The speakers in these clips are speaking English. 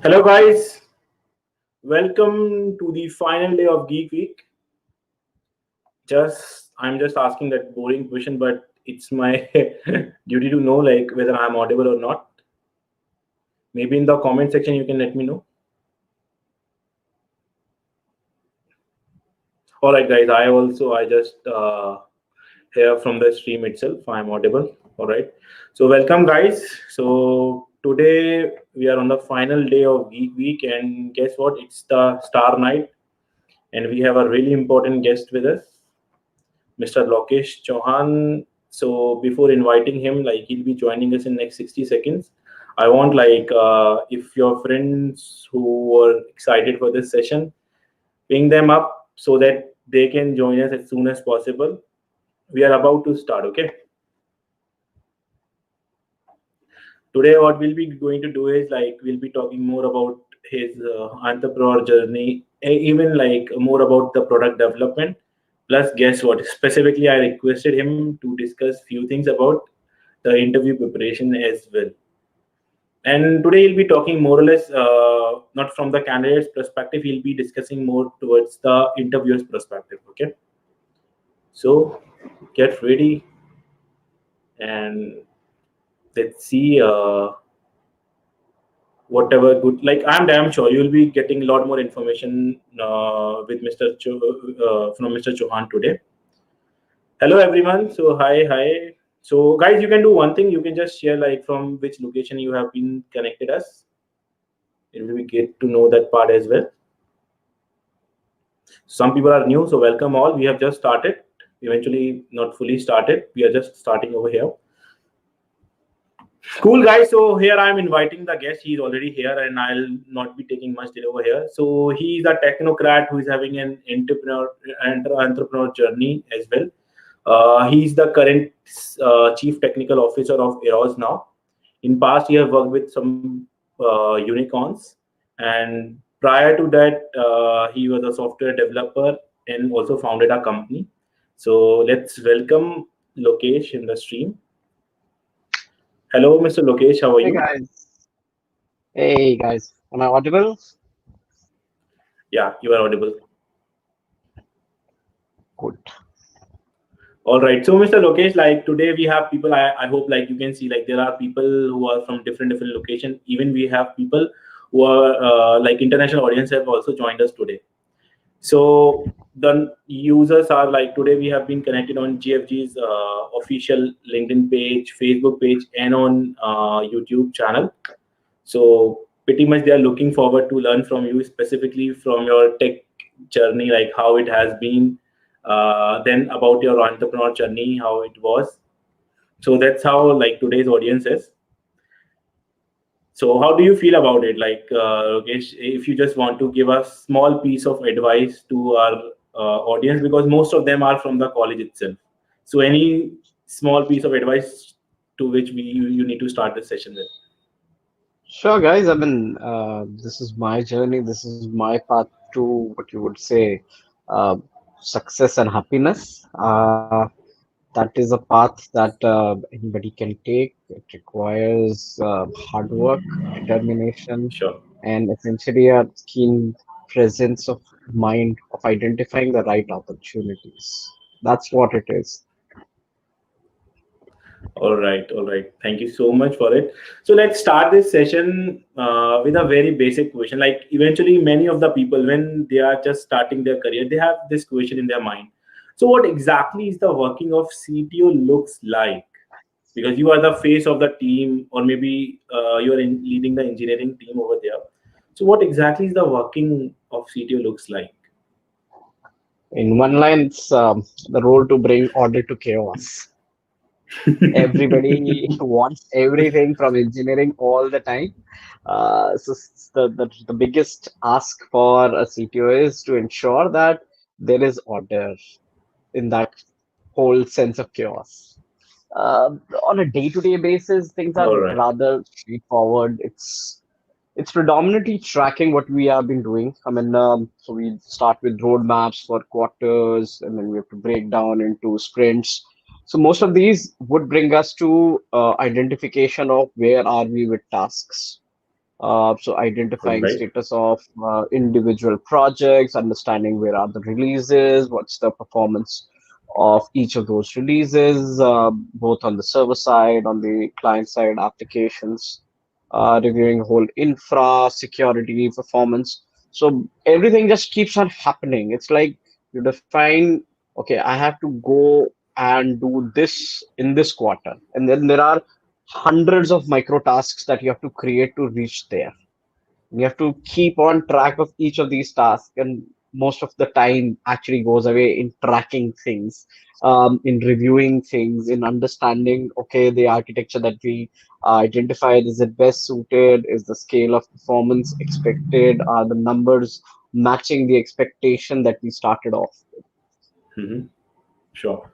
Hello, guys. Welcome to the final day of Geek Week. I'm just asking that boring question, but it's my duty to know like whether I'm audible or not. Maybe in the comment section you can let me know. All right, guys. I just hear from the stream itself. I'm audible. All right. So welcome, guys. So today we are on the final day of Geek Week, and guess what? It's the Star Night, and we have a really important guest with us. Mr. Lokesh Chauhan. So before inviting him, like he'll be joining us in next 60 seconds. I want if your friends who are excited for this session, ping them up so that they can join us as soon as possible. We are about to start, okay? Today, what we'll be going to do is like we'll be talking more about his entrepreneur journey, even like more about the product development. Plus, guess what? Specifically, I requested him to discuss few things about the interview preparation as well. And today he'll be talking more or less, not from the candidate's perspective. He'll be discussing more towards the interviewer's perspective. Okay. So get ready and let's see. Whatever good, like I'm damn sure you'll be getting a lot more information with from Mr. Chauhan today. Hello everyone. So hi. So guys, you can do one thing. You can just share like from which location you have been connected us. It will be great to know that part as well. Some people are new, so welcome all. We have just started. Eventually, not fully started. We are just starting over here. Cool guys, so here I'm inviting the guest. He's already here and I'll not be taking much delay over here. So he's a technocrat who is having an entrepreneur journey as well. He's the current chief technical officer of ErosNow. In past, he has worked with some unicorns, and prior to that, he was a software developer and also founded a company. So let's welcome Lokesh in the stream. Hello, Mr. Lokesh. How are Hey you? guys. Hey guys. Am I audible? Yeah, you are audible. Good. All right. So, Mr. Lokesh, like today we have people. I hope like you can see like there are people who are from different locations. Even we have people who are like international audience have also joined us today. So the users are like today we have been connected on GFG's official LinkedIn page, Facebook page, and on YouTube channel. So pretty much they are looking forward to learn from you, specifically from your tech journey, like how it has been, then about your entrepreneur journey, how it was. So that's how like today's audience is. So how do you feel about it? Like, Lokesh, if you just want to give a small piece of advice to our audience, because most of them are from the college itself. So any small piece of advice to which you need to start the session with. Sure, guys. I mean, this is my journey. This is my path to what you would say, uh, success and happiness. That is a path that anybody can take. It requires hard work, determination, Sure. and essentially a keen presence of mind of identifying the right opportunities. That's what it is. All right. Thank you so much for it. So let's start this session with a very basic question. Like eventually, many of the people, when they are just starting their career, they have this question in their mind. So what exactly is the working of CTO looks like? Because you are the face of the team, or maybe you are leading the engineering team over there. So what exactly is the working of CTO looks like? In one line, it's the role to bring order to chaos. Everybody wants everything from engineering all the time. The biggest ask for a CTO is to ensure that there is order in that whole sense of chaos. On a day-to-day basis, things are All right. rather straightforward. It's predominantly tracking what we have been doing. I mean, so we start with roadmaps for quarters, and then we have to break down into sprints. So most of these would bring us to identification of where are we with tasks. So All identifying right. status of individual projects, understanding where are the releases, what's the performance of each of those releases, both on the server side, on the client side, applications, reviewing whole infra, security, performance. So everything just keeps on happening. It's like you define, okay, I have to go and do this in this quarter, and then there are hundreds of micro tasks that you have to create to reach there. You have to keep on track of each of these tasks, and most of the time actually goes away in tracking things, in reviewing things, in understanding, okay, the architecture that we identified, is it best suited? Is the scale of performance expected? Are the numbers matching the expectation that we started off? Hmm. Sure.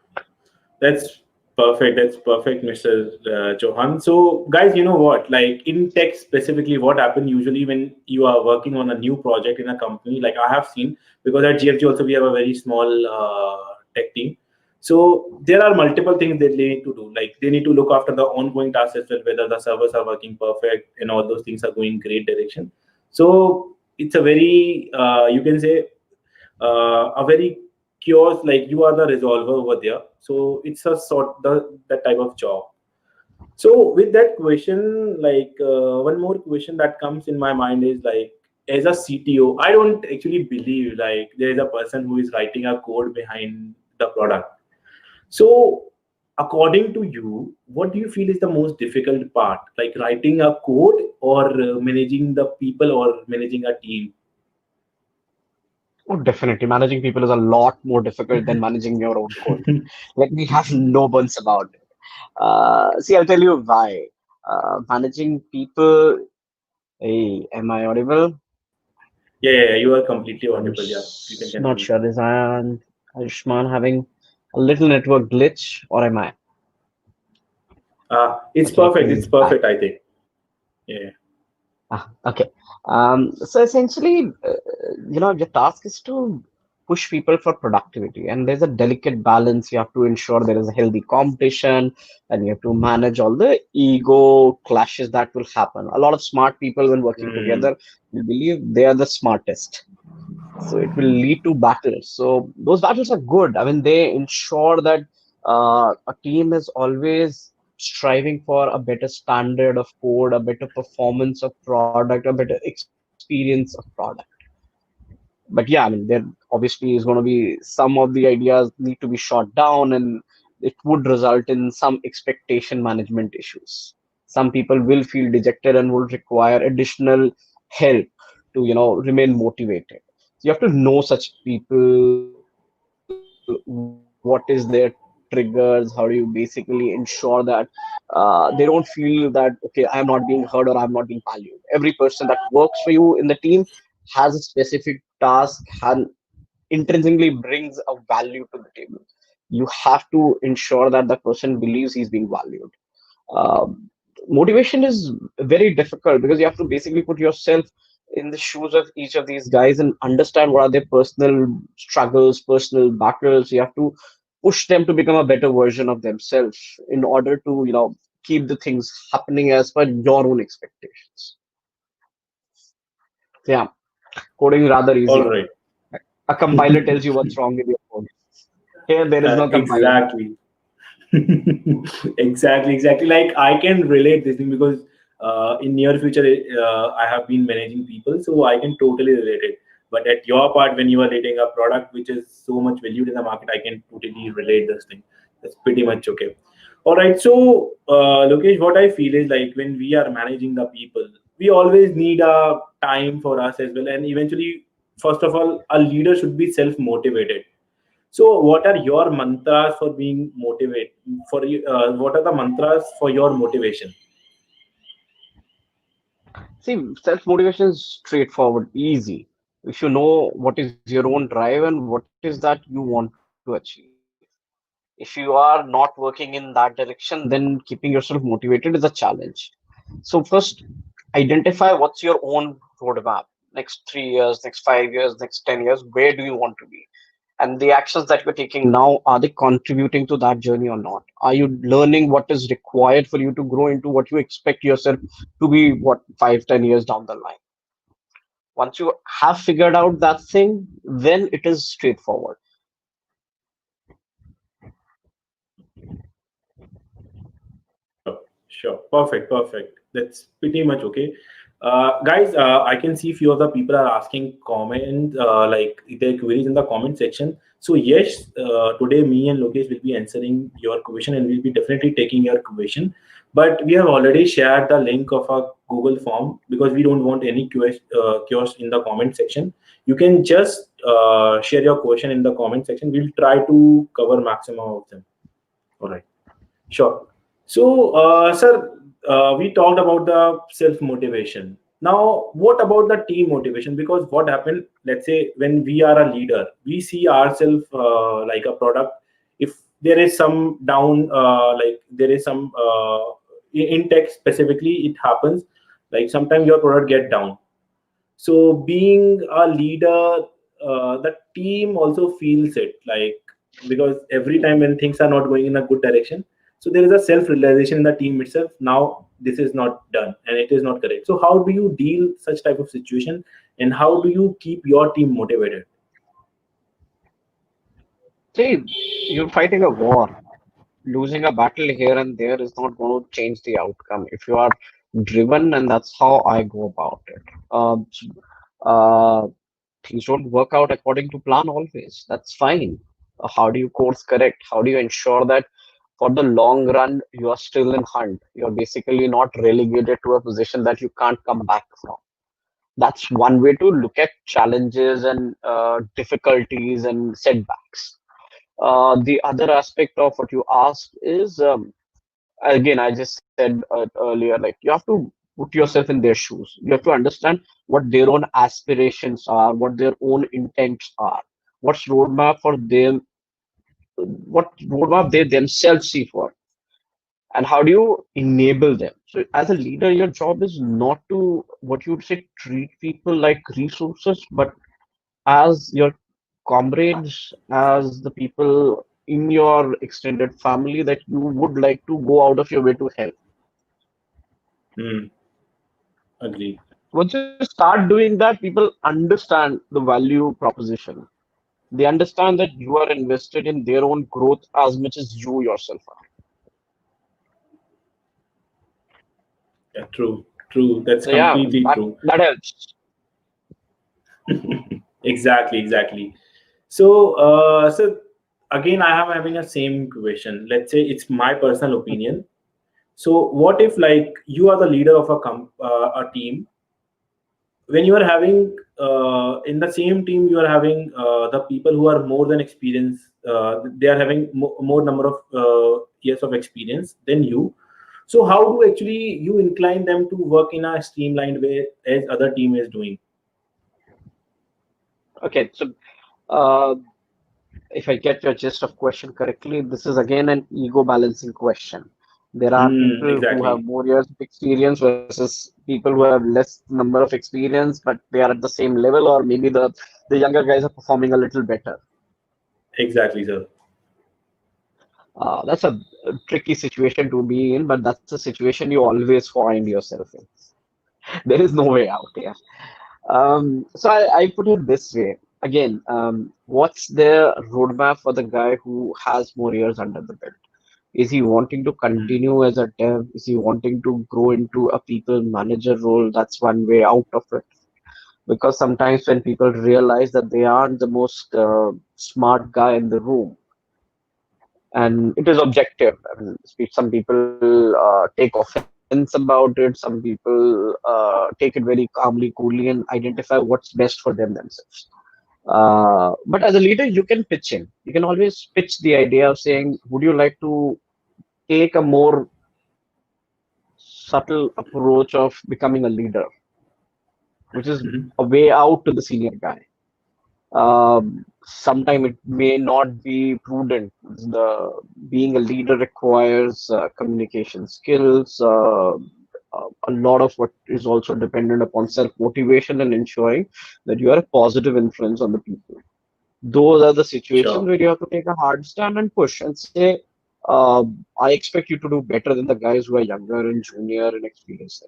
That's perfect. That's perfect, Mr. Chauhan. So, guys, you know what? Like in tech specifically, what happens usually when you are working on a new project in a company? Like I have seen, because at GFG also we have a very small tech team. So there are multiple things that they need to do. Like they need to look after the ongoing tasks as well, whether the servers are working perfect and all those things are going great direction. So it's a very you can say a very cures, like you are the resolver over there, so it's a sort that type of job. So with that question, like one more question that comes in my mind is like, as a CTO, I don't actually believe like there is a person who is writing a code behind the product. So according to you, what do you feel is the most difficult part, like writing a code or managing the people or managing a team? Oh, definitely. Managing people is a lot more difficult than managing your own code. Let me have no buns about it. See, I'll tell you why. Managing people. Hey, am I audible? Yeah, you are completely I'm audible. Yeah, you can not continue. sure. Is Ayushman having a little network glitch, or am I? It's Okay, I perfect. think It's he's back. perfect, I think. Yeah. Okay. So essentially, your task is to push people for productivity, and there's a delicate balance. You have to ensure there is a healthy competition, and you have to manage all the ego clashes that will happen. A lot of smart people, when working Hmm. together, will believe they are the smartest. So it will lead to battles. So those battles are good. I mean, they ensure that a team is always striving for a better standard of code, a better performance of product, a better experience of product. But yeah, I mean, there obviously is going to be some of the ideas need to be shot down, and it would result in some expectation management issues. Some people will feel dejected and will require additional help to, remain motivated. So you have to know such people, what is their triggers, how do you basically ensure that they don't feel that, okay, I am not being heard or I'm not being valued. Every person that works for you in the team has a specific task and intrinsically brings a value to the table. You have to ensure that the person believes he's being valued. Motivation is very difficult because you have to basically put yourself in the shoes of each of these guys and understand what are their personal struggles, personal battles. You have to push them to become a better version of themselves in order to, keep the things happening as per your own expectations. So yeah, coding is rather All easy. right. A compiler tells you what's wrong with your code. Here, there is no compiler. Exactly. Exactly. Like I can relate this thing because in near future I have been managing people, so I can totally relate it. But at your part, when you are rating a product which is so much valued in the market, I can totally relate this thing. That's pretty much okay. All right. So, Lokesh, what I feel is like when we are managing the people, we always need a time for us as well. And eventually, first of all, a leader should be self motivated. So, what are your mantras for being motivated? For you, what are the mantras for your motivation? See, self-motivation is straightforward, easy. If you know what is your own drive and what is that you want to achieve. If you are not working in that direction, then keeping yourself motivated is a challenge. So first, identify what's your own roadmap. Next 3 years, next 5 years, next 10 years, where do you want to be? And the actions that you're taking now, are they contributing to that journey or not? Are you learning what is required for you to grow into what you expect yourself to be, what, 5, 10 years down the line? Once you have figured out that thing, then it is straightforward. Sure, sure. Perfect, perfect. That's pretty much okay. Guys, I can see few of the people are asking comment, like their queries in the comment section. So yes, today me and Lokesh will be answering your question, and we'll be definitely taking your question. But we have already shared the link of our Google form because we don't want any chaos in the comment section. You can just share your question in the comment section. We'll try to cover maximum of them. All right. Sure. So, sir, we talked about the self motivation. Now, what about the team motivation? Because what happened, let's say, when we are a leader, we see ourselves like a product. If there is some down, like there is some in tech specifically, it happens. Like sometimes your product get down, so being a leader, the team also feels it, like because every time when things are not going in a good direction, so there is a self realization in the team itself. Now this is not done and it is not correct. So how do you deal such type of situation, and how do you keep your team motivated? See, you're fighting a war. Losing a battle here and there is not going to change the outcome. If you are driven, and that's how I go about it. Uh, Things don't work out according to plan always. That's fine. How do you course correct? How do you ensure that for the long run you are still in hunt? You're basically not relegated to a position that you can't come back from. That's one way to look at challenges and difficulties and setbacks. The other aspect of what you asked is, again, I just said earlier, like you have to put yourself in their shoes. You have to understand what their own aspirations are, what their own intents are, what's roadmap for them, what roadmap they themselves see for, and how do you enable them. So as a leader, your job is not to, what you would say, treat people like resources, but as your comrades, as the people in your extended family that you would like to go out of your way to help. Hmm. Agree. Once you start doing that, people understand the value proposition. They understand that you are invested in their own growth as much as you yourself are. Yeah, true, true. That's So yeah, completely that true. that helps. Exactly, exactly. So, so again, I am having a same question. Let's say it's my personal opinion. So, what if like you are the leader of a team? When you are having in the same team, you are having the people who are more than experienced. They are having more number of years of experience than you. So, how do actually you incline them to work in a streamlined way as other team is doing? Okay, so uh, if I get your gist of question correctly, this is again an ego balancing question. There are people who have Exactly, more years of experience versus people who have less number of experience, but they are at the same level, or maybe the younger guys are performing a little better. exactly, sir. That's a tricky situation to be in, but that's a situation you always find yourself in. There is no way out here. So I put it this way. Again, what's the roadmap for the guy who has more years under the belt? Is he wanting to Hmm. continue as a dev? Is he wanting to grow into a people manager role? That's one way out of it. Because sometimes when people realize that they aren't the most smart guy in the room, and it is objective. I mean, some people take offense about it. Some people take it very calmly, coolly, and identify what's best for them themselves. But as a leader, you can pitch in. You can always pitch the idea of saying, "Would you like to take a more subtle approach of becoming a leader, which is Mhm. a way out to the senior guy?" Sometimes it may not be prudent. Being a leader requires communication skills. A lot of what is also dependent upon self motivation and ensuring that you are a positive influence on the people. Those are the situations Sure. where you have to take a hard stand and push and say, uh, I expect you to do better than the guys who are younger and junior and experienced.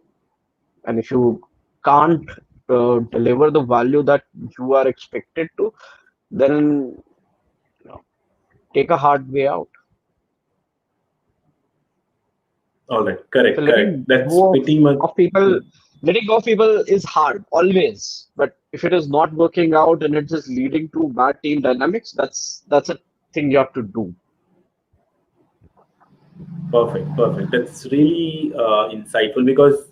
And if you can't deliver the value that you are expected to, then you know, take a hard way out. All right. So Correct. Correct. That's pretty much. people, letting go of people is hard always. But if it is not working out and it's just leading to bad team dynamics, that's a thing you have to do. Perfect. Perfect. That's really insightful because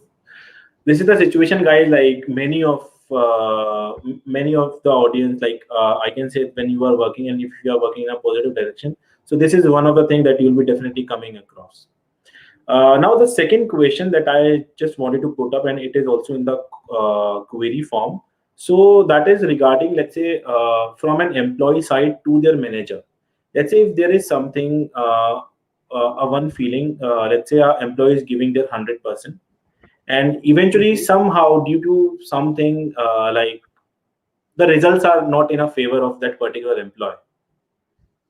this is the situation, guys. Like many of the audience, like I can say, when you are working and if you are working in a positive direction, so this is one of the things that you'll be definitely coming across. Now the second question that I just wanted to put up, and it is also in the query form. So that is regarding, let's say, from an employee side to their manager. Let's say if there is something, a one feeling, let's say our employee is giving their 100%, and eventually Hmm. somehow due to something like the results are not in a favor of that particular employee,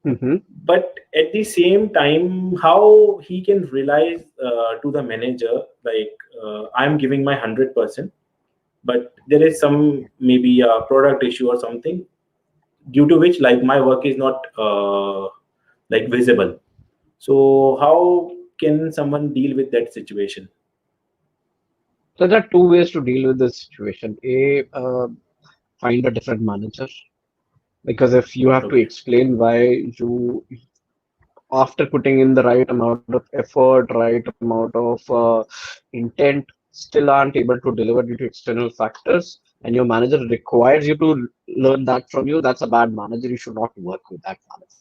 Hmm. but at the same time how he can realize to the manager like I'm giving my 100%, but there is some maybe a product issue or something due to which like my work is not like visible. So how can someone deal with that situation? So there are two ways to deal with this situation. Find a different manager. Because if you have to Okay. explain why you, after putting in the right amount of effort, right amount of intent, still aren't able to deliver due to external factors, and your manager requires you to learn that from you, that's a bad manager. You should not work with that manager.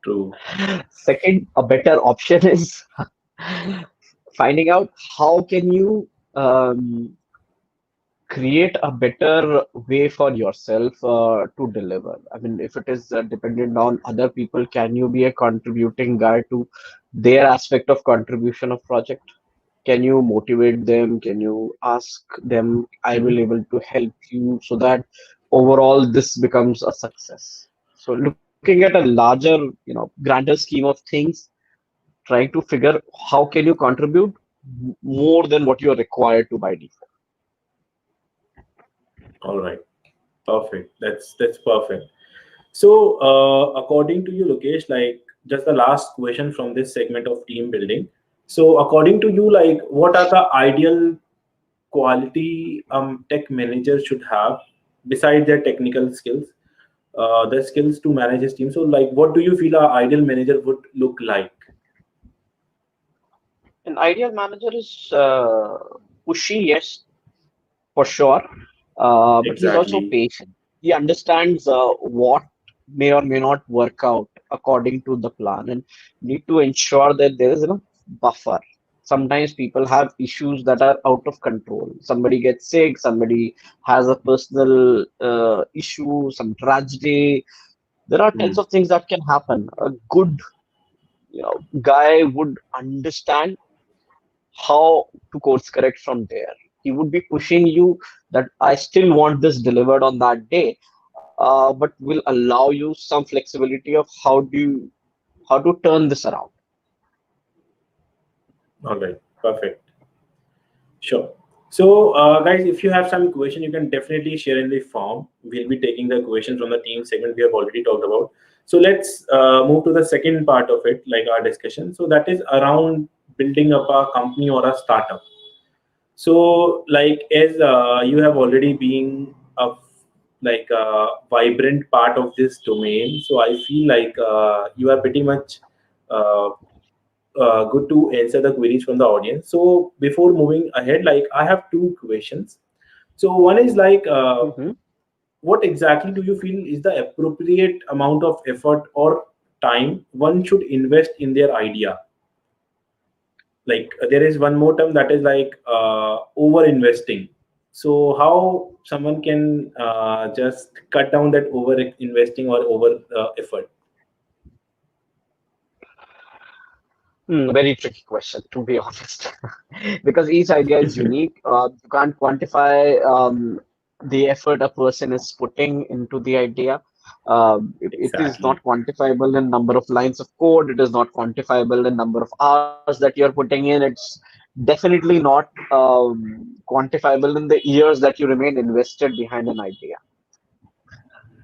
True. Second, a better option is finding out how can you create a better way for yourself to deliver. I mean, if it is dependent on other people, can you be a contributing guy to their aspect of contribution of project? Can you motivate them? Can you ask them, I will Mhm. able to help you so that overall this becomes a success? So looking at a larger, grander scheme of things, trying to figure how can you contribute more than what you are required to by default. All right. Perfect. That's perfect. So, according to you, Lokesh, like just the last question from this segment of team building. So, according to you, like what are the ideal quality tech managers should have besides their technical skills, the skills to manage his team? So, like, what do you feel our ideal manager would look like? An ideal manager is pushy, yes, for sure, but he's also Exactly. patient. He understands what may or may not work out according to the plan, and need to ensure that there is enough buffer. Sometimes people have issues that are out of control. Somebody gets sick, somebody has a personal issue, some tragedy. There are tons Hmm. of things that can happen. A good, guy would understand how to course correct from there. He would be pushing you that I still want this delivered on that day, but will allow you some flexibility of how to turn this around. All right. Perfect. Sure. So, guys, if you have some question, you can definitely share in the form. We'll be taking the question from the team segment we have already talked about. So let's move to the second part of it, like our discussion. So that is around building up a company or a startup. So, like as you have already been a like a vibrant part of this domain, so I feel like you are pretty much uh, good to answer the queries from the audience. So before moving ahead, like I have two questions. So one is like, Hmm. what exactly do you feel is the appropriate amount of effort or time one should invest in their idea? Like there is one more term that is like over investing. So how someone can just cut down that over investing or over effort? Very tricky question, to be honest, because each idea is unique. You can't quantify the effort a person is putting into the idea. It is Exactly. not quantifiable in number of lines of code. It is not quantifiable in number of hours that you're putting in. It's definitely not quantifiable in the years that you remain invested behind an idea.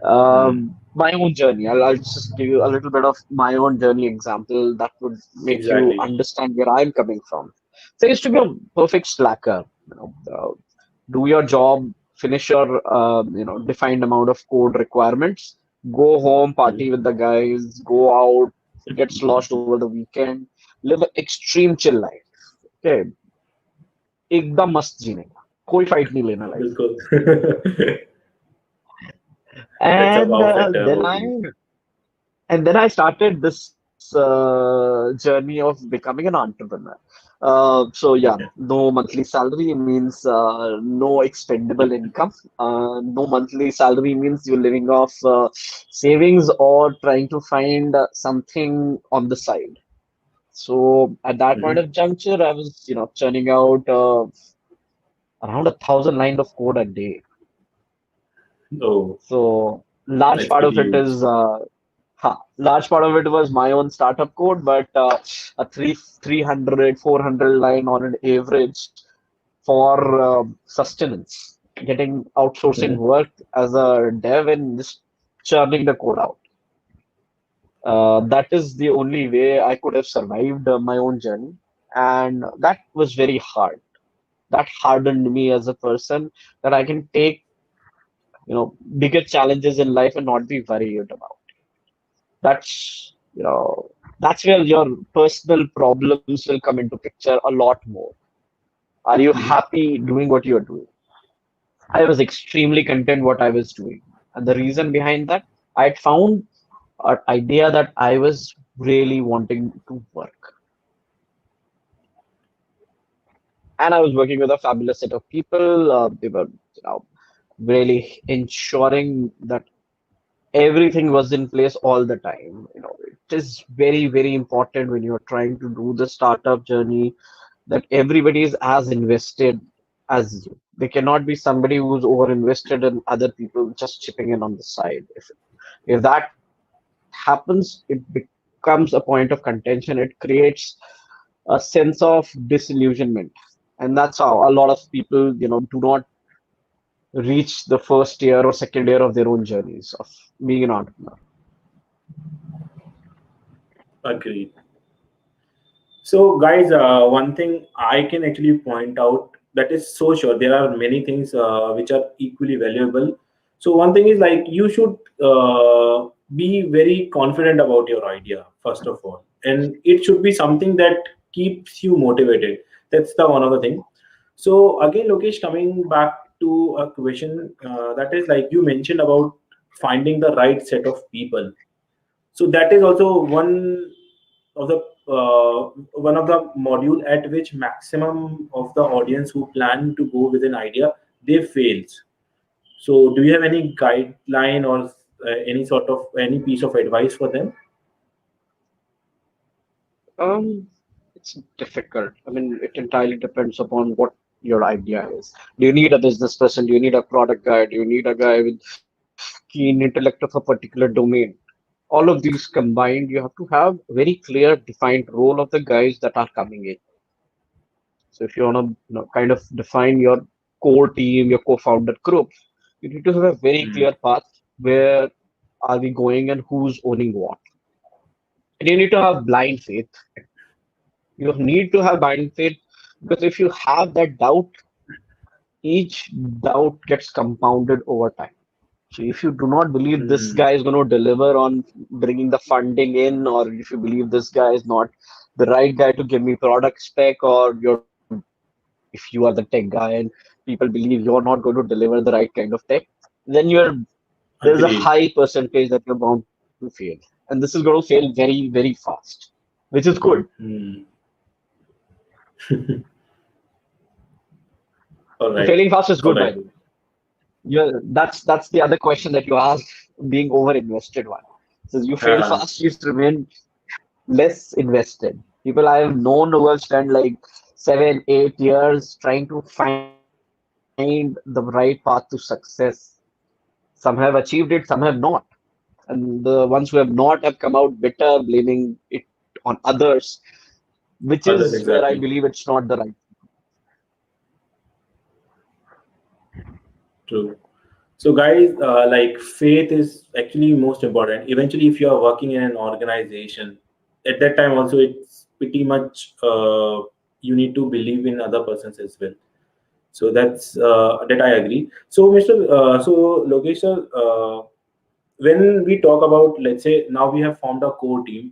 Hmm. My own journey. I'll just give you a little bit of my own journey example that would make you Exactly. understand where I'm coming from. So I used to be a perfect slacker. Do your job, finish your defined amount of code requirements, go home, Hmm. party with the guys, go out, get sloshed over the weekend, live an extreme chill life. Okay, एकदम मस्त जीने का कोई fight नहीं लेना life. बिल्कुल. That's a And perfect then I overview. started this journey of becoming an entrepreneur. So yeah, no monthly salary means no expendable income. No monthly salary means you're living off savings or trying to find something on the side. So at that point Mhm. of juncture, I was, churning out around 1,000 lines of code a day. Oh, So large that's part pretty of it huge. is large part of it was my own startup code, but a 300 line on an average for sustenance, getting outsourcing Mhm. work as a dev and just churning the code out. That is the only way I could have survived my own journey, and that was very hard. That hardened me as a person that I can take, bigger challenges in life and not be worried about. That's where your personal problems will come into picture a lot more. Are you Mhm. happy doing what you're doing? I was extremely content what I was doing, and the reason behind that, I'd found an idea that I was really wanting to work, and I was working with a fabulous set of people. They were, really ensuring that everything was in place all the time. It is very, very important when you're trying to do the startup journey that everybody is as invested as you. There cannot be somebody who's over invested and other people just chipping in on the side. If that happens, it becomes a point of contention. It creates a sense of disillusionment. And that's how a lot of people, do not reach the first year or second year of their own journeys of being an entrepreneur. Agreed. So, guys, one thing I can actually point out that is so sure there are many things which are equally valuable. So, one thing is like you should be very confident about your idea first of all, and it should be something that keeps you motivated. That's the one other thing. So, again, Lokesh, coming back to a question that is like you mentioned about finding the right set of people. So that is also of the one of the module at which maximum of the audience who plan to go with an idea they fails. So do you have any guideline or any sort of any piece of advice for them? Um, it's difficult. I mean, it entirely depends upon what your idea is. Do you need a business person? Do you need a product guy? Do you need a guy with keen intellect of a particular domain? All of these combined, you have to have very clear, defined role of the guys that are coming in. So if you want to, kind of define your core team, your co-founder group, you need to have a very Hmm. clear path where are we going and who's owning what. And you need to have blind faith. You need to have blind faith because if you have that doubt, each doubt gets compounded over time. So if you do not believe this Hmm. guy is going to deliver on bringing the funding in, or if you believe this guy is not the right guy to give me product spec, or if you are the tech guy and people believe you're not going to deliver the right kind of tech, then there's a Agreed. high percentage that you're bound to fail. And this is going to fail very, very fast, which is good. Hmm. All And right. failing fast is All good, by right. the way. That's the other question that you asked, being over invested one. So you fail Uh-huh. fast, you remain less invested. People I have known who have spent like 7, 8 years trying to find the right path to success. Some have achieved it, some have not. and the ones who have not have come out better, blaming it on others, which Others, is where I exactly. believe it's not the right. True. So, guys, like faith is actually most important. Eventually, if you are working in an organization, at that time also it's pretty much you need to believe in other persons as well. So that's that I agree. So, so Lokesh sir, when we talk about, let's say now we have formed a core team,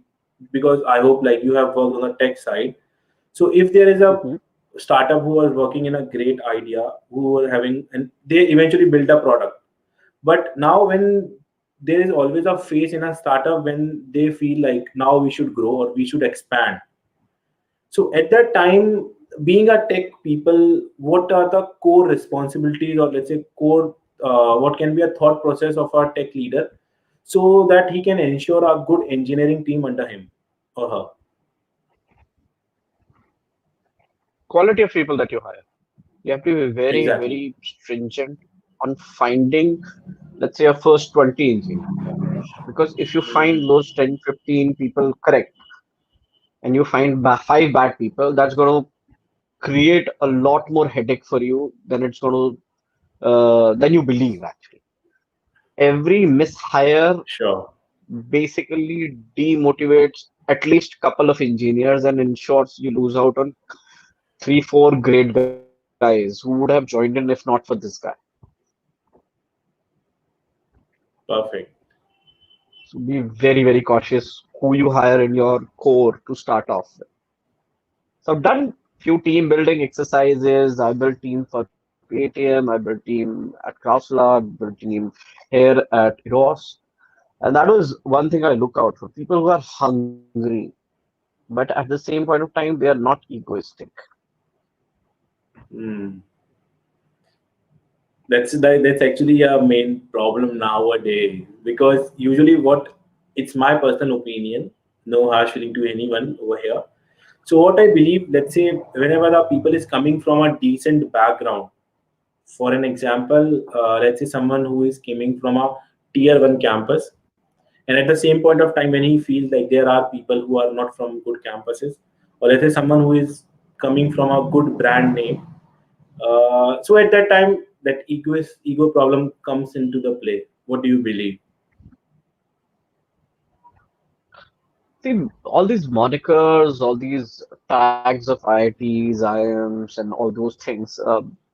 because I hope like you have worked on the tech side. So if there is a Mhm. startup who are working in a great idea, who are having, and they eventually build a product, but now when there is always a phase in a startup when they feel like now we should grow or we should expand. So at that time, being a tech people, what are the core responsibilities, or let's say core, what can be a thought process of our tech leader, so that he can ensure a good engineering team under him or her? Quality of people that you hire. You have to be very, Exactly. very stringent on finding, let's say, your first 20 engineers. Because if you find Hmm. those 10, 15 people correct, and you find five bad people, that's going to create a lot more headache for you than it's going to, than you believe, actually. Every mishire Sure. basically demotivates at least couple of engineers and ensures you lose out on three, four great guys who would have joined in if not for this guy. Perfect. So be very, very cautious who you hire in your core to start off with. So I've done few team building exercises. I built team for Paytm. I built team at Craftsvilla. I built team here at Eros. And that was one thing I look out for. People who are hungry, but at the same point of time, they are not egoistic. Hmm. That's actually a main problem nowadays, because usually what, it's my personal opinion, no harsh feeling to anyone over here. So what I believe, let's say whenever the people is coming from a decent background, for an example, let's say someone who is coming from a tier one campus, and at the same point of time when he feels like there are people who are not from good campuses, or let's say someone who is coming from a good brand name, so at that time that ego problem comes into the play. What do you believe? See, all these monikers, all these tags of IITs, IIMs, and all those things,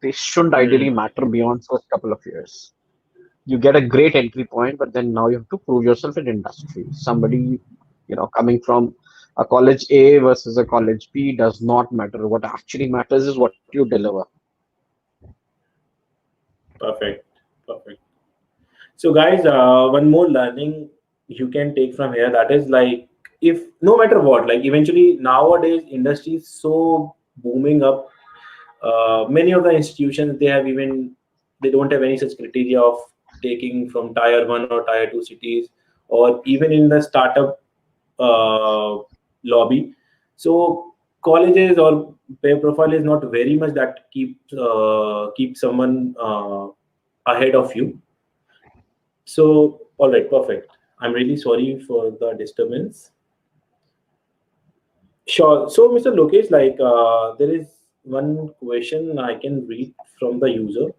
they shouldn't ideally Hmm. matter beyond first couple of years. You get a great entry point, but then now you have to prove yourself in industry. Somebody, coming from a college A versus a college B does not matter. What actually matters is what you deliver. Perfect. Perfect. So guys, one more learning you can take from here, that is like, if no matter what, like eventually nowadays industry is so booming up, many of the institutions, they have even, they don't have any such criteria of taking from tier 1 or tier 2 cities, or even in the startup uh, lobby. So colleges or pay profile is not very much that keep someone ahead of you. So all right, perfect. I'm really sorry for the disturbance. Sure. So, Mr. Lokesh, like there is one question I can read from the user.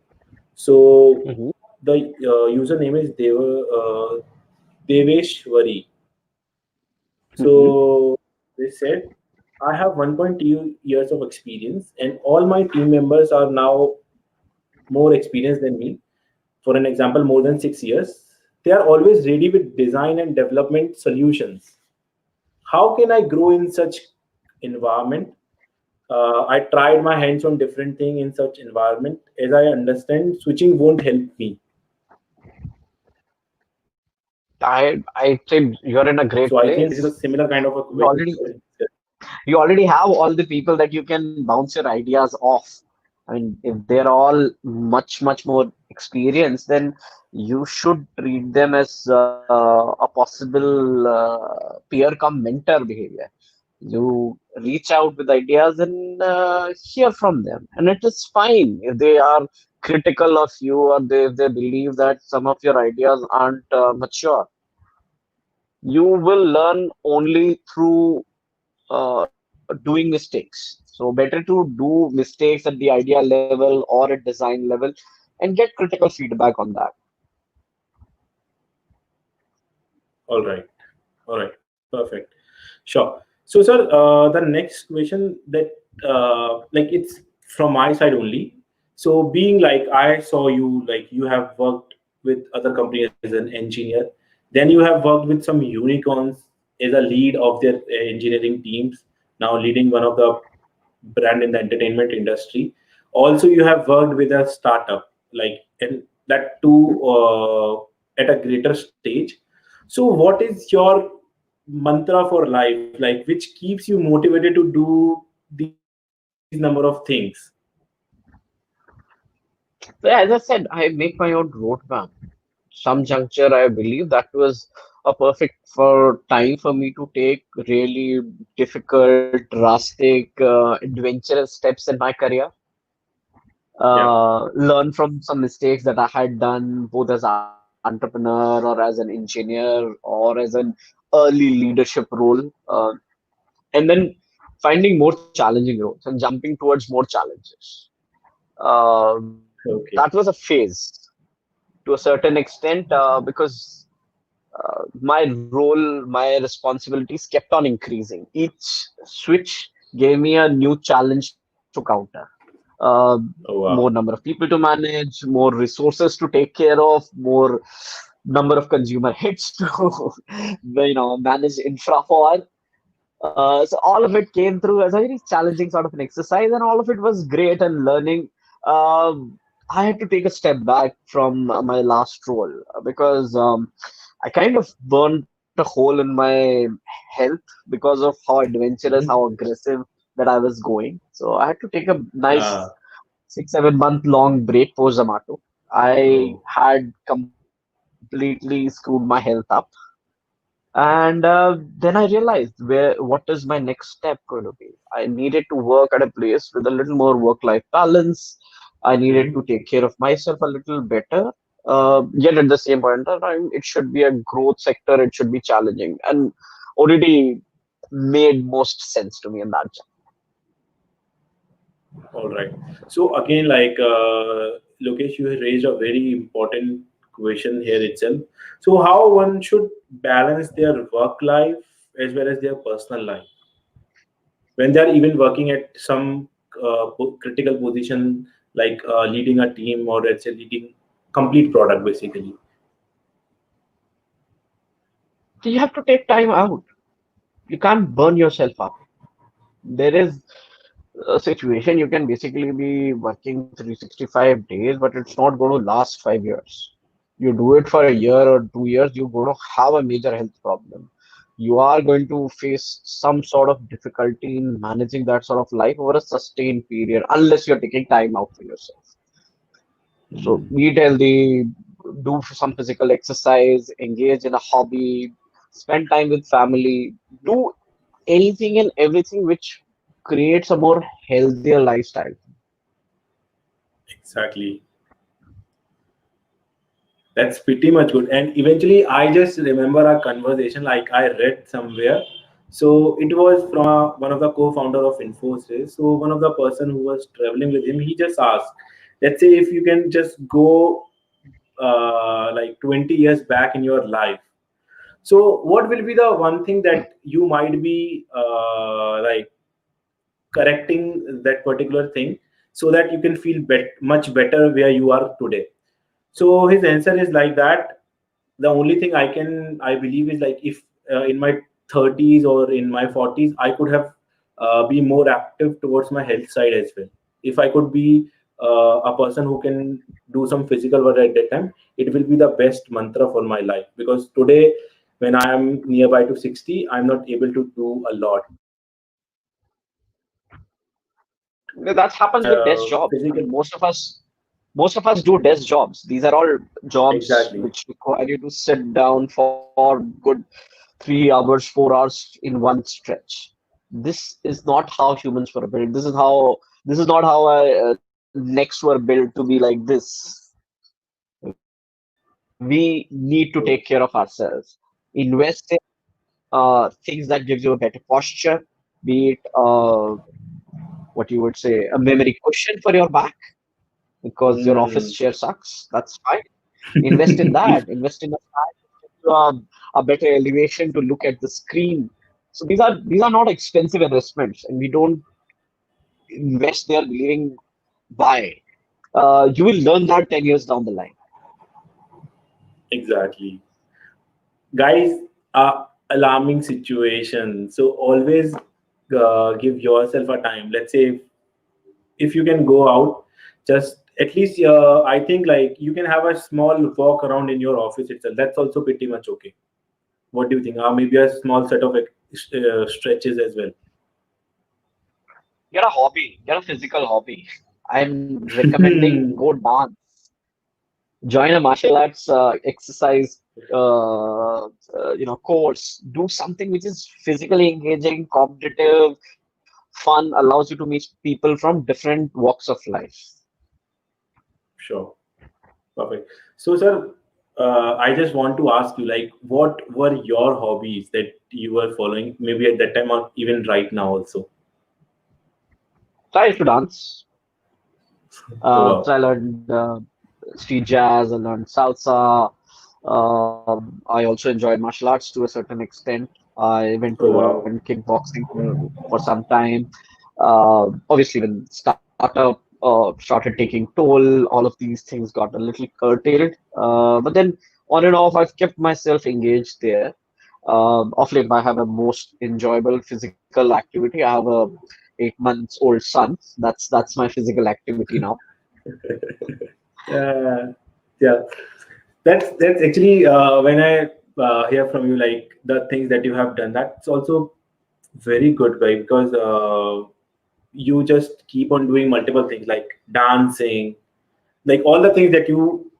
So, Mhm. the username is Deveshwari. Mhm. So, they said, I have 1.2 years of experience, and all my team members are now more experienced than me. For an example, more than 6 years. They are always ready with design and development solutions. How can I grow in such environment? I tried my hands on different thing in such environment. As I understand, switching won't help me. I think you're in a great So I think this is a place. similar kind of a You question. already you already have all the people that you can bounce your ideas off. I mean, if they're all much, much more experienced, then you should treat them as a possible peer come mentor behavior. You reach out with ideas and hear from them, and it is fine if they are critical of you or if they believe that some of your ideas aren't mature. you will learn only through doing mistakes. So better to do mistakes at the idea level or at design level and get critical feedback on that. All right. All right. Perfect. Sure. So, sir, the next question that, like, it's from my side only. So, being like, I saw you, like, you have worked with other companies as an engineer. Then you have worked with some unicorns as a lead of their engineering teams. Now leading one of the brand in the entertainment industry. Also, you have worked with a startup, like, and that too at a greater stage. So, what is your mantra for life, like, which keeps you motivated to do these number of things? So as I said, I make my own roadmap. Some juncture, I believe that was a perfect for time for me to take really difficult, drastic, adventurous steps in my career. Yeah. Learn from some mistakes that I had done, both as entrepreneur or as an engineer or as an early leadership role, and then finding more challenging roles and jumping towards more challenges. Okay. That was a phase to a certain extent because my role, my responsibilities kept on increasing. Each switch gave me a new challenge to counter. Oh, More wow. number of people to manage, more resources to take care of, more number of consumer hits to manage infra for. So all of it came through as a very challenging sort of an exercise, and all of it was great and learning. I had to take a step back from my last role because I kind of burnt a hole in my health because of how adventurous, how Mhm. aggressive that I was going. So I had to take a nice Ah. 6 7 month long break post Zomato. I Oh. had completely screwed my health up, and then I realized what is my next step going to be. I needed to work at a place with a little more work-life balance. I needed to Mhm. take care of myself a little better. Yet at the same point of time, it should be a growth sector. It should be challenging, and already made most sense to me in that. All right. So again, like, Lokesh, you raised a very important question here itself. So how one should balance their work life as well as their personal life when they are even working at some critical position, like leading a team, or let's say leading complete product basically. So you have to take time out. You can't burn yourself up. There is a situation you can basically be working 365 days, but it's not going to last 5 years. You do it for a year or 2 years, you're going to have a major health problem. You are going to face some sort of difficulty in managing that sort of life over a sustained period, unless you're taking time out for yourself. So eat healthy, do some physical exercise, engage in a hobby, spend time with family, do anything and everything which creates a more healthier lifestyle. Exactly. That's pretty much good. And eventually, I just remember a conversation like I read somewhere. So it was from one of the co-founder of Infosys. So one of the person who was traveling with him, he just asked, let's say if you can just go like 20 years back in your life. So what will be the one thing that you might be like correcting that particular thing so that you can feel much better where you are today? So his answer is like that. The only thing I believe is like if in my 30s or in my 40s I could have be more active towards my health side as well. If I could be a person who can do some physical work at that time, it will be the best mantra for my life, because today when I am nearby to 60, I'm not able to do a lot That happens with desk jobs. I physical. mean, most of us do desk jobs. These are all jobs Exactly. which require you to sit down for good 3 hours, 4 hours in one stretch. This is not how humans were built. This is not how necks were built to be like this. We need to take care of ourselves. Invest in things that gives you a better posture, be it what you would say a memory cushion for your back because your office Mm. chair sucks. That's fine. Invest in that. Invest in a fan which gives you a better elevation to look at the screen. So these are not expensive investments, and we don't invest there believing buy. You will learn that 10 years down the line. Exactly. Guys, alarming situation. So always give yourself a time. Let's say if you can go out, just at least I think like you can have a small walk around in your office itself. That's also pretty much okay. What do you think? Maybe a small set of stretches as well. Get a hobby. Get a physical hobby. I'm recommending go dance. Join a martial arts exercise course. Do something which is physically engaging, competitive, fun, allows you to meet people from different walks of life. Sure. Perfect. So, sir, I just want to ask you, like, what were your hobbies that you were following, maybe at that time or even right now also? Try to dance. Oh, wow. I learned street jazz. I learned salsa. I also enjoyed martial arts to a certain extent. I went to Oh, learn wow. kickboxing for some time. Obviously, when startup started taking toll, all of these things got a little curtailed. But then on and off, I've kept myself engaged there. Of late, I have a most enjoyable physical activity. I have a 8 months old son. That's my physical activity now. Uh, yeah, that's actually when I hear from you, like the things that you have done. That's also very good, right? Because you just keep on doing multiple things like dancing, like all the things that you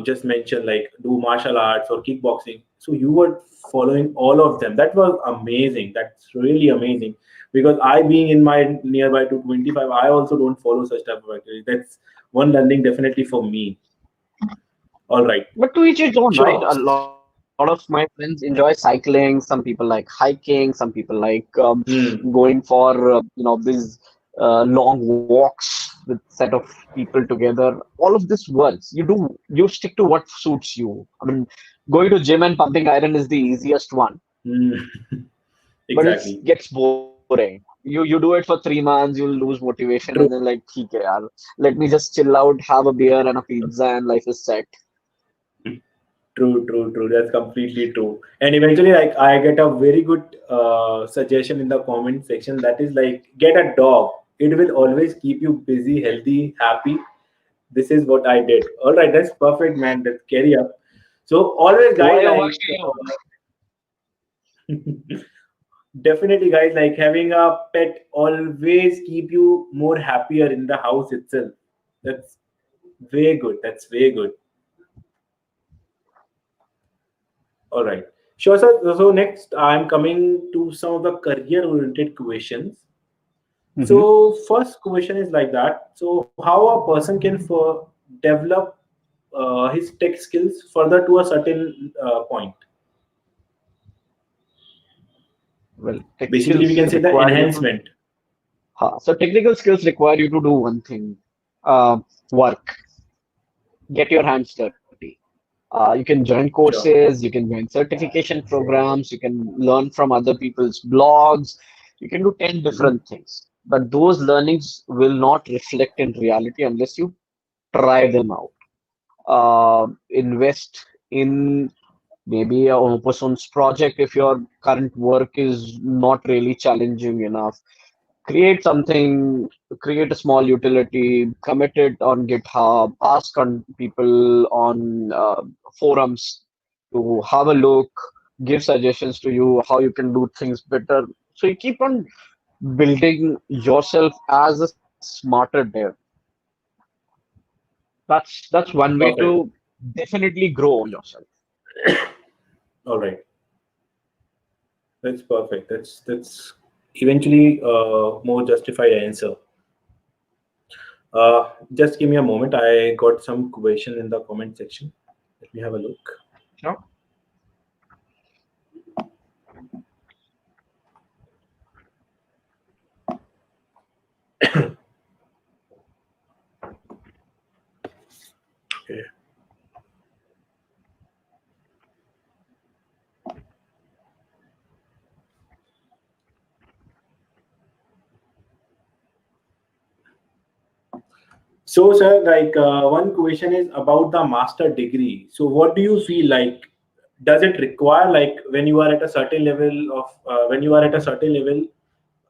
just mentioned, like do martial arts or kickboxing. So you were following all of them. That was amazing. That's really amazing. Because I, being in my nearby to 25, I also don't follow such type of activities. That's one learning definitely for me. All right. But to each his own, right? Sure. A lot of my friends enjoy cycling. Some people like hiking. Some people like Hmm. going for these long walks with set of people together. All of this works. You stick to what suits you. I mean, going to gym and pumping iron is the easiest one, Hmm. but it Exactly. gets boring. You do it for 3 months, you'll lose motivation, and then True. like, "ठीक है यार, let me just chill out, have a beer and a pizza, and life is set." True, true, true. That's completely true. And eventually, like, I get a very good suggestion in the comment section. That is like, get a dog. It will always keep you busy, healthy, happy. This is what I did. All right, that's perfect, man. Let's carry up. So always, guys, Why over like, to you? definitely, guys, like having a pet always keep you more happier in the house itself. That's way good. That's way good. All right. Sure, sir. So next, I'm coming to some of the career-oriented questions. Mhm. So first question is like that. So how a person can develop his tech skills further to a certain point? Well, tech Basically, we skills can say the require you to. enhancement. So technical skills require you to do one thing: work. Get your hands dirty. You can join Sure. courses, you can join certification programs, you can learn from other people's blogs, you can do 10 Mhm. different things. But those learnings will not reflect in reality unless you try them out. Invest in maybe a open source project if your current work is not really challenging enough. Create something, create a small utility, commit it on GitHub, ask on people on forums to have a look, give suggestions to you how you can do things better. So you keep on building yourself as a smarter dev. That's one way Perfect. to definitely grow yourself. All right. That's perfect. That's eventually more justified answer. Just give me a moment. I got some question in the comment section. Let me have a look. Sure. So, sir, like one question is about the master degree. So, what do you feel like? Does it require like when you are at a certain level of when you are at a certain level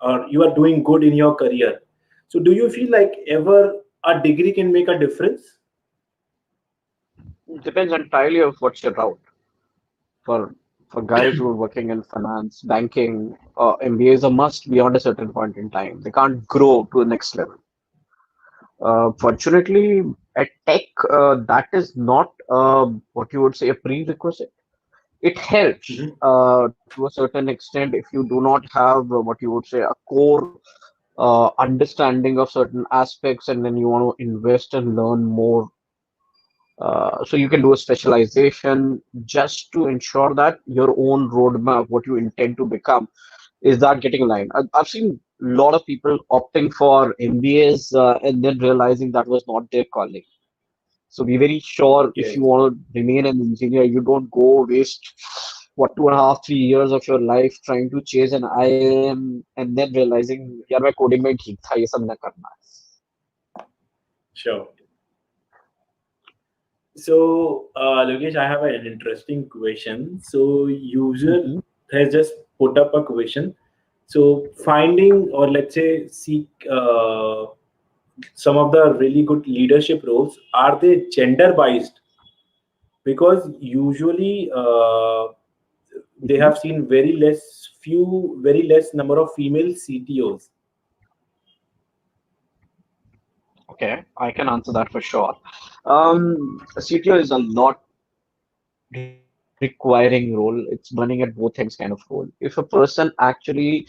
or you are doing good in your career? So, do you feel like ever a degree can make a difference? Depends entirely of what's your route. For for guys who are working in finance, banking, MBA is a must beyond a certain point in time. They can't grow to the next level. Fortunately, at tech, that is not what you would say a prerequisite. It helps Mhm. to a certain extent if you do not have what you would say a core understanding of certain aspects, and then you want to invest and learn more. So you can do a specialization just to ensure that your own roadmap, what you intend to become, is that getting aligned. I've seen a lot of people opting for MBAs and then realizing that was not their calling. So be very sure if you Yes. want to remain an engineer, you don't go waste what 2.5, 3 years of your life trying to chase an IIM and then realizing यार मैं coding में ठीक था ये सब ना करना है. Sure. So, Lokesh, I have an interesting question. So, user Mhm. has just put up a question. So, finding or let's say seek some of the really good leadership roles, are they gender biased? Because usually they Mhm. have seen very less number of female CTOs. Okay, I can answer that for sure. CTO is a lot requiring role. It's running at both ends kind of role. If a person actually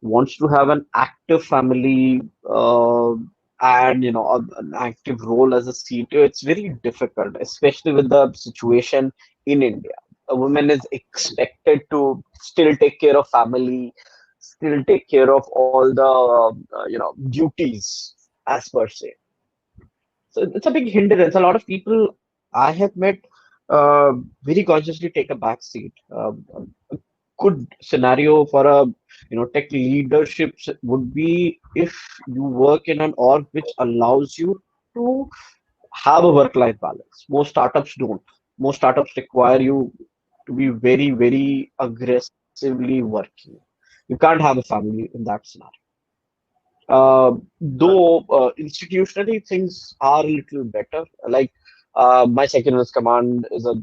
wants to have an active family and an active role as a CTO, it's very difficult, especially with the situation in India. A woman is expected to still take care of family, still take care of all the duties as per se. So it's a big hindrance. A lot of people I have met very consciously take a back seat. A good scenario for a tech leadership would be if you work in an org which allows you to have a work-life balance. Most startups don't. Most startups require you to be very, very aggressively working. You can't have a family in that scenario. Though institutionally things are a little better. Like my second in command is a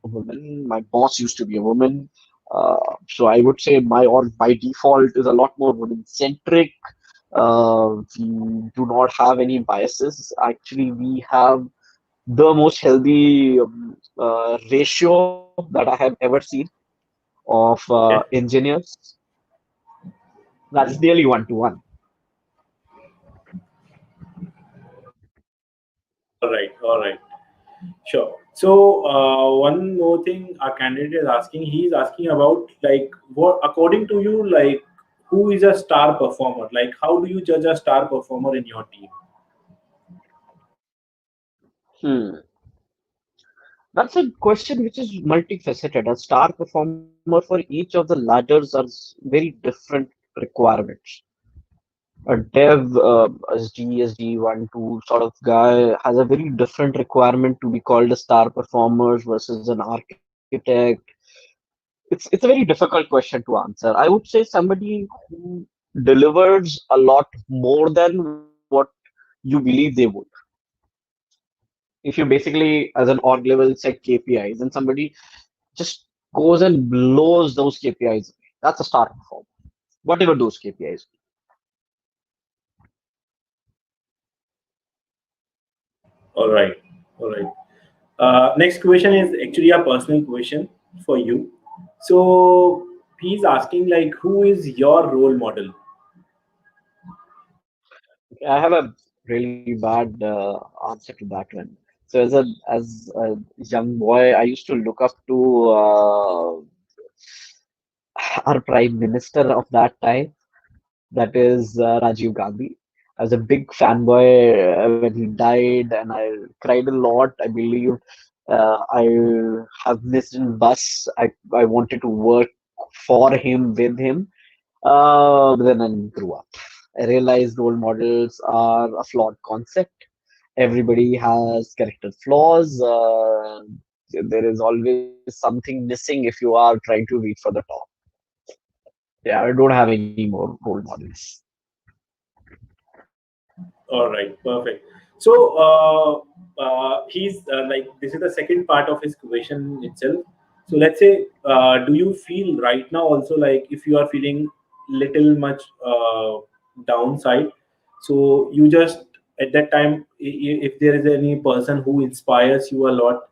woman. My boss used to be a woman. So I would say my org by default is a lot more women centric. We do not have any biases. Actually, we have the most healthy ratio that I have ever seen of Okay. engineers. That's Mhm. nearly 1 to 1. All right. All right. Sure. So one more thing, our candidate is asking. He's asking about like what, according to you, like who is a star performer? Like how do you judge a star performer in your team? Hmm. That's a question which is multifaceted. A star performer for each of the ladders are very different requirements. A dev, SD, SD1, 2 sort of guy has a very different requirement to be called a star performer versus an architect. It's a very difficult question to answer. I would say somebody who delivers a lot more than what you believe they would. If you basically, as an org level, set KPIs and somebody just goes and blows those KPIs away. That's a star performer. Whatever those KPIs. All right. All right. Next question is actually a personal question for you. So he's asking like who is your role model? I have a really bad answer to that one. So as a young boy, I used to look up to our prime minister of that time. That is Rajiv Gandhi. I was a big fanboy when he died, and I cried a lot. I believe I have missed his bus. I wanted to work for him, with him. But then I grew up. I realized role models are a flawed concept. Everybody has character flaws. There is always something missing if you are trying to reach for the top. Yeah, I don't have any more role models. All right, perfect. So he's like this is the second part of his question itself. So let's say, do you feel right now also like if you are feeling little much downside, so you just at that time, if there is any person who inspires you a lot.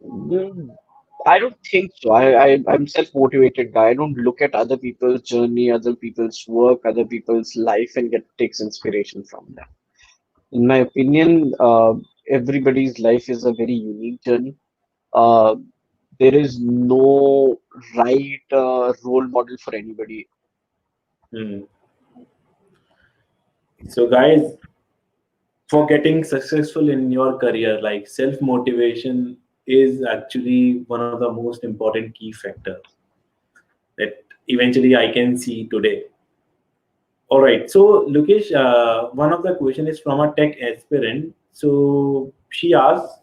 Mm, I don't think so. I'm self-motivated guy. I don't look at other people's journey, other people's work, other people's life and get takes inspiration from them. In my opinion, everybody's life is a very unique journey. Uh, there is no right role model for anybody. Hmm. So guys, for getting successful in your career, like self motivation is actually one of the most important key factor that eventually I can see today. All right. So, Lukesh, one of the question is from a tech aspirant. So she asks,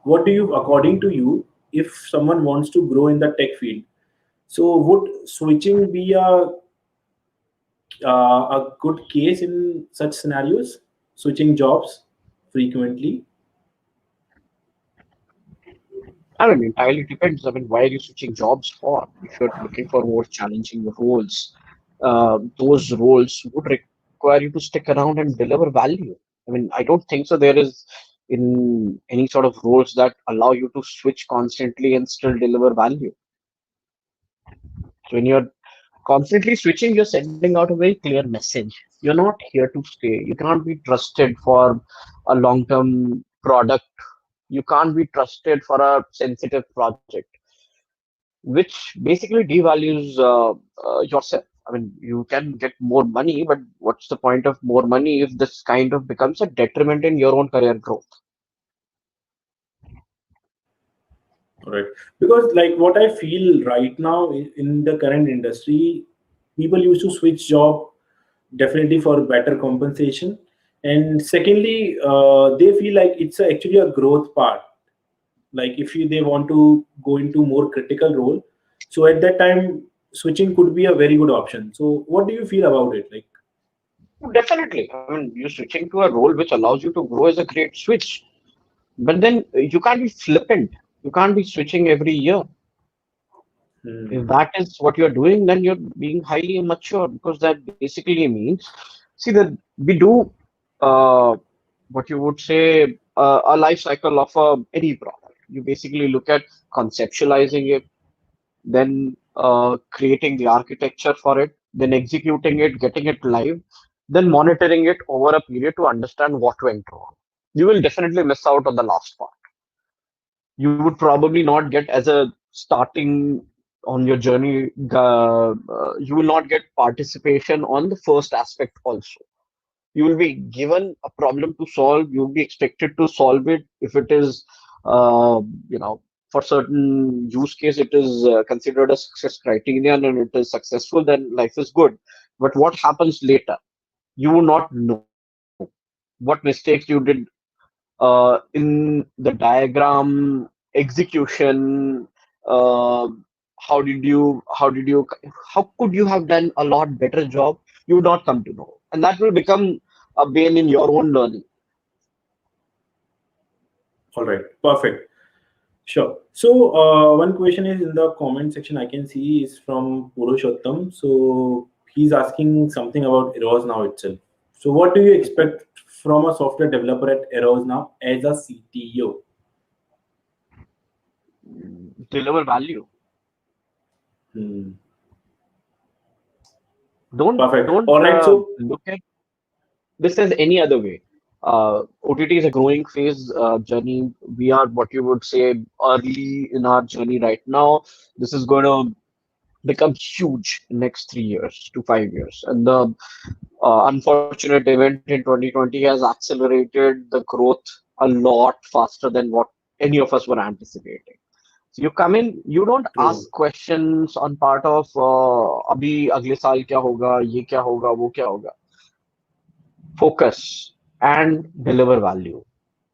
"What do you, according to you, if someone wants to grow in the tech field, so would switching be a good case in such scenarios? Switching jobs frequently." I mean, entirely depends. I mean, why are you switching jobs for? If you're looking for more challenging roles, those roles would require you to stick around and deliver value. I mean, I don't think so. There is in any sort of roles that allow you to switch constantly and still deliver value. So when you're constantly switching, you're sending out a very clear message. You're not here to stay. You cannot be trusted for a long-term product. You can't be trusted for a sensitive project, which basically devalues yourself. I mean, you can get more money, but what's the point of more money if this kind of becomes a detriment in your own career growth? Right. Because like what I feel right now in the current industry, people used to switch job definitely for better compensation. And secondly, they feel like it's actually a growth part. Like if they want to go into more critical role, so at that time switching could be a very good option. So what do you feel about it? Like, Definitely. I mean, you're switching to a role which allows you to grow is a great switch. But then you can't be flippant. You can't be switching every year. hmm, If that is what you're doing, then you're being highly immature because that basically means, see that we do uh, what you would say a life cycle of any product. You basically look at conceptualizing it, then creating the architecture for it, then executing it, getting it live, then monitoring it over a period to understand what went wrong. You will definitely miss out on the last part. You would probably not get as a starting on your journey. You will not get participation on the first aspect also. You will be given a problem to solve. You will be expected to solve it. If it is, uh, for certain use case, it is considered a success criterion and it is successful, then life is good. But what happens later? You will not know what mistakes you did in the diagram execution. uh, how could you have done a lot better job? You would not come to know, and that will become a bane in your own learning. all right, perfect. Sure. So one question is in the comment section I can see is from Purushottam. So he's asking something about ErosNow itself. So what do you expect from a software developer at ErosNow as a CTO? Deliver value. Hmm. don't Perfect. don't All right. So look at this as any other way. OTT is a growing phase journey. We are what you would say early in our journey right now. This is going to become huge in next 3 years to 5 years. And the unfortunate event in 2020 has accelerated the growth a lot faster than what any of us were anticipating. So you come in, you don't True. ask questions on part of अभी अगले साल क्या होगा, ये क्या होगा, वो क्या होगा. Focus and deliver value.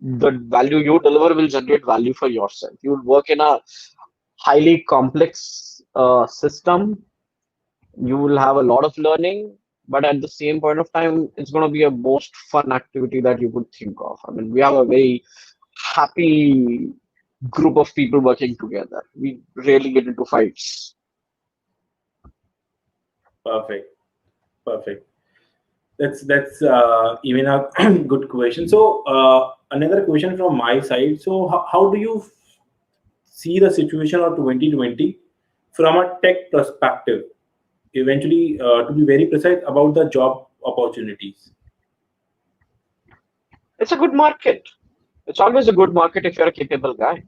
The value you deliver will generate value for yourself. You will work in a highly complex system. You will have a lot of learning, but at the same point of time, it's going to be a most fun activity that you could think of. I mean, we have a very happy group of people working together. We rarely get into fights. Perfect. Perfect. That's even a good question. So another question from my side. So how do you see the situation of 2020 from a tech perspective? Eventually, to be very precise about the job opportunities. It's a good market. It's always a good market if you're a capable guy.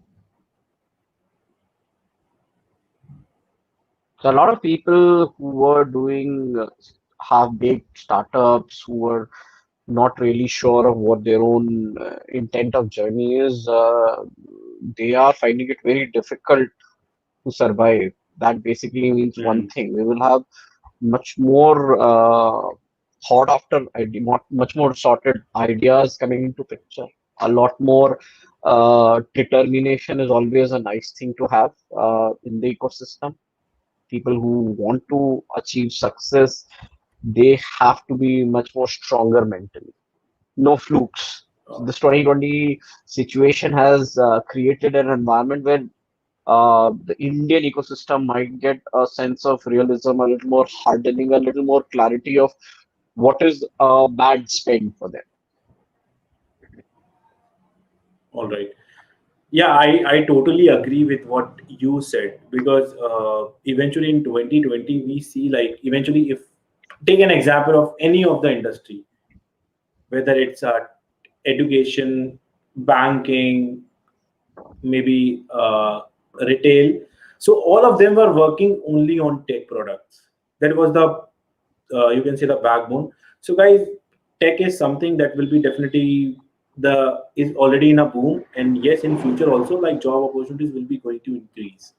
So a lot of people who were doing half-baked startups, who were not really sure of what their own intent of journey is, they are finding it very difficult to survive. That basically means one Hmm. thing: we will have much more thought after, much more sorted ideas coming into picture. A lot more determination is always a nice thing to have in the ecosystem. People who want to achieve success, they have to be much more stronger mentally. No flukes. So Oh, this 2020 situation has created an environment where the Indian ecosystem might get a sense of realism, a little more hardening, a little more clarity of what is a bad spend for them. all right. Yeah, I totally agree with what you said because eventually in 2020 we see like eventually if take an example of any of the industry, whether it's education, banking, maybe retail. So all of them were working only on tech products. That was the you can say the backbone. So guys, tech is something that will be definitely the is already in a boom, and yes, in future also like job opportunities will be going to increase.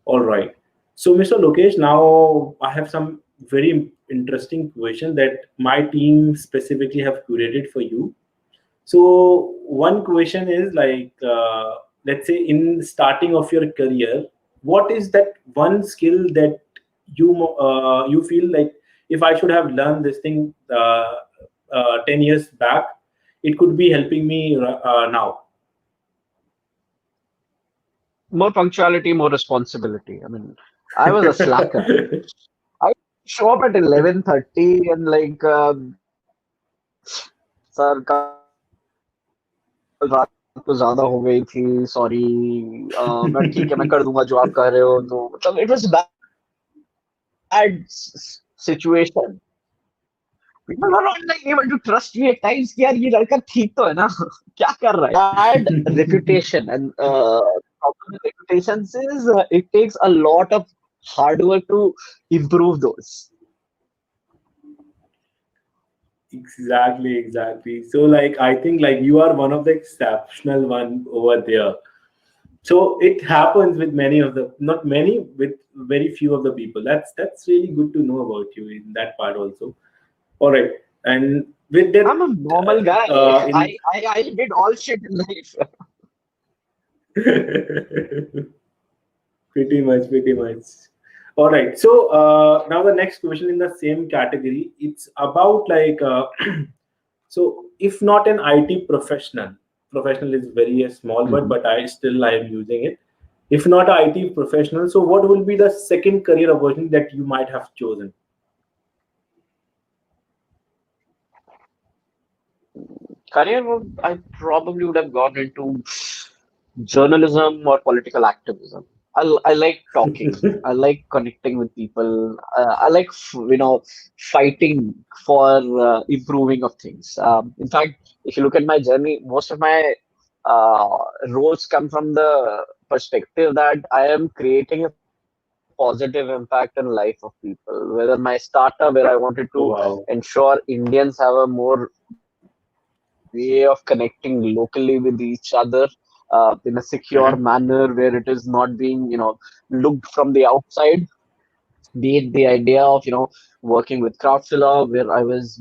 All right. So, Mr. Lokesh, now I have some very interesting question that my team specifically have curated for you. So one question is like, let's say in starting of your career, what is that one skill that you feel like if I should have learned this thing 10 years back, it could be helping me now. More punctuality, more responsibility. I mean, I was a slacker. I show up at 11:30 and like, sir, कल रात को ज़्यादा हो गई थी, sorry. मैं ठीक है, मैं कर दूंगा जो आप कह रहे हो. तो मतलब it was bad situation. People were not like able to trust me at times कि यार ये लड़का ठीक तो है ना क्या कर रहा है. Bad reputation and problem with reputations is it takes a lot of hard work to improve those. Exactly, exactly. So like I think like you are one of the exceptional one over there. So it happens with many of the not many with very few of the people. That's really good to know about you in that part also. All right, and with that, I'm a normal guy. in I did all shit in life. pretty much. All right. So now the next question in the same category, it's about like so if not an IT professional, professional is very small, but Mhm. I am using it. If not a IT professional, so what will be the second career opportunity that you might have chosen? Career, I probably would have gone into journalism or political activism. I like talking. I like connecting with people. I like fighting for improving of things. In fact, if you look at my journey, most of my roles come from the perspective that I am creating a positive impact in life of people. Whether my startup where I wanted to Wow. ensure Indians have a more way of connecting locally with each other. in a secure Mhm. manner where it is not being, looked from the outside. Be it the idea of, working with Craftsvilla, where I was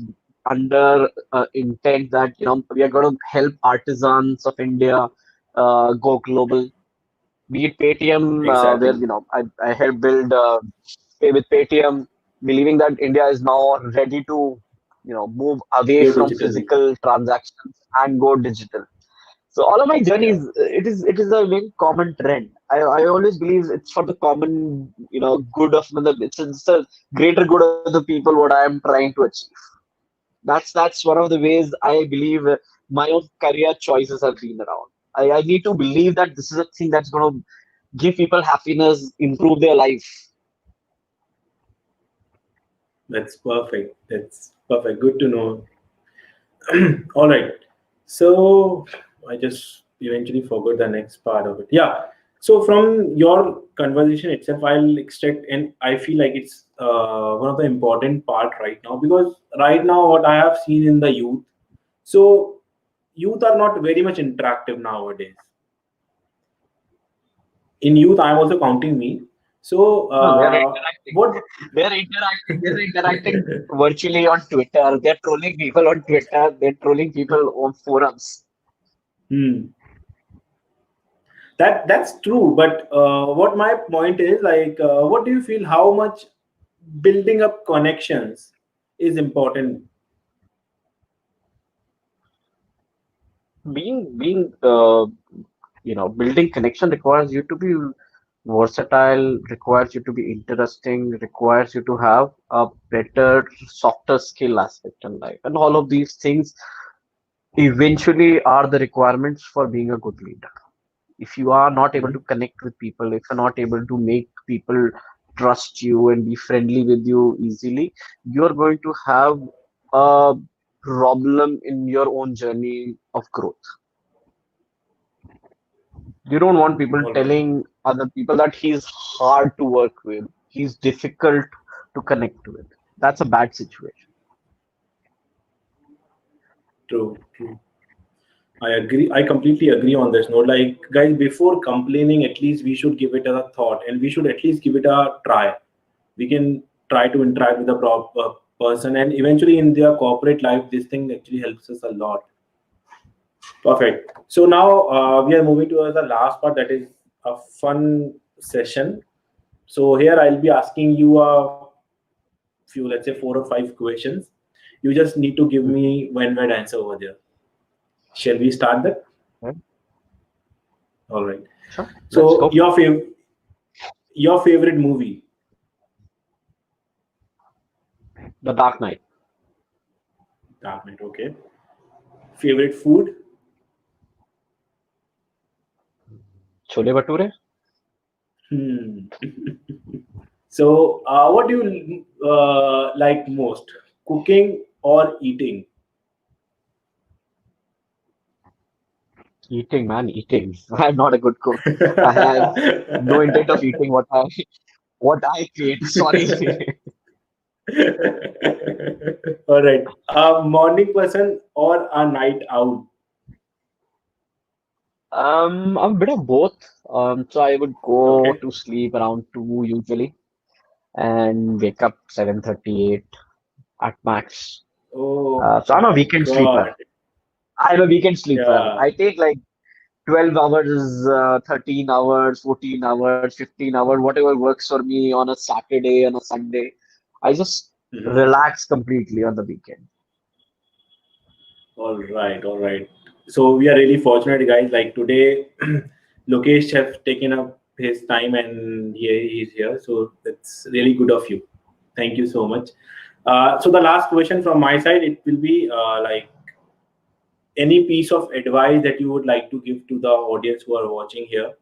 under intent that, we are going to help artisans of India go global. Be it Paytm, where, Exactly. I helped build Pay with Paytm, believing that India is now ready to, move away Go from digital. physical transactions and go digital. So all of my Yeah. journeys, it is a very common trend. I always believe it's for the common, good of the, it's a greater good of the people what I am trying to achieve. That's one of the ways I believe my own career choices have been around. I need to believe that this is a thing that's going to give people happiness, improve their life. That's perfect. That's perfect. Good to know. All right. So I just eventually forgot the next part of it. Yeah. So from your conversation itself, I'll extract, and I feel like it's one of the important part right now, because right now what I have seen in the youth, so youth are not very much interactive nowadays. In youth, I'm also counting me. So No, they're interacting. what? They're interacting. They're interacting virtually on Twitter. They're trolling people on Twitter. They're trolling people on forums. Hmm. That's true, but what my point is, like, what do you feel? How much building up connections is important? Being building connection requires you to be versatile, requires you to be interesting, requires you to have a better, softer skill aspect in life, and all of these things eventually are the requirements for being a good leader. If you are not able to Mhm. connect with people, if you're not able to make people trust you and be friendly with you easily, you're going to have a problem in your own journey of growth. You don't want people All right, telling other people that he's hard to work with, he's difficult to connect with. That's a bad situation. true, true. I agree. I completely agree on this note. Like, guys, before complaining, at least we should give it a thought, and we should at least give it a try. We can try to interact with the person, and eventually in their corporate life, this thing actually helps us a lot. Perfect. So now we are moving to the last part, that is a fun session. So here I'll be asking you a few, let's say 4 or 5 questions. You just need to give Mhm. me one word answer over there. Shall we start that? Okay, All right. sure. Let's So go for it. your favorite movie? The Dark Knight. Dark Knight. Okay. Favorite food? Chole Bhature. Hmm. So what do you like most? Cooking or eating? Eating, man, eating. I'm not a good cook. I have no intent of eating what I create. Sorry. All right. A morning person or a night owl? I'm a bit of both. So I would go Okay. to sleep around 2 usually and wake up 7:38 at max. Oh So I'm a my weekend sleeper. God. I'm a weekend sleeper. Yeah. I take like 12 hours, 13 hours, 14 hours, 15 hours, whatever works for me on a Saturday, on a Sunday. I just Mhm. relax completely on the weekend. All right. All right. So we are really fortunate, guys. Like today, Lokesh has taken up his time and he is here. So that's really good of you. Thank you so much. So the last question from my side, it will be like any piece of advice that you would like to give to the audience who are watching here.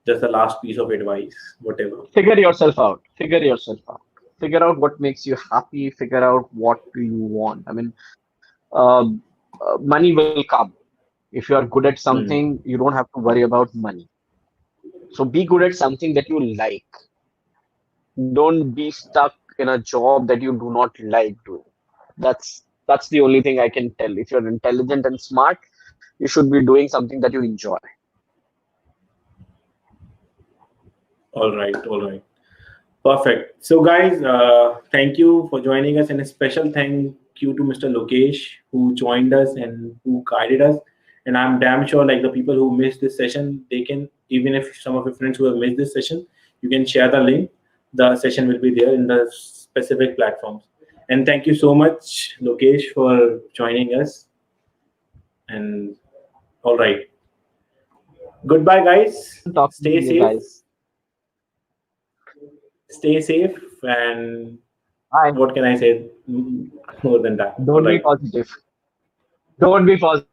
Just the last piece of advice, whatever. Figure yourself out. Figure yourself out. Figure out what makes you happy. Figure out what do you want. I mean, money will come. If you are good at Hmm. something, you don't have to worry about money. So be good at something that you like. Don't be stuck in a job that you do not like doing. That's the only thing I can tell. If you're intelligent and smart, You should be doing something that you enjoy. All right. Perfect. So, guys, thank you for joining us, and a special thank you to Mr. Lokesh who joined us and who guided us. And I'm damn sure, like the people who missed this session, they can, even if some of your friends who have missed this session, you can share the link. The session will be there in the specific platforms. And thank you so much, Lokesh, for joining us. And all right, goodbye, guys. Fun talking Stay to you safe. guys. Stay safe, and Bye. what can I say more than that? All Don't be right. positive. Don't be positive.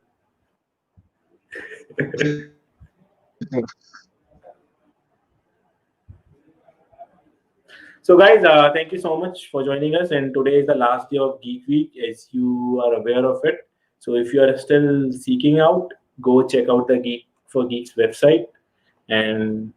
So, guys, thank you so much for joining us. And today is the last day of Geek Week, as you are aware of it. So, if you are still seeking out, go check out the Geek for Geeks website and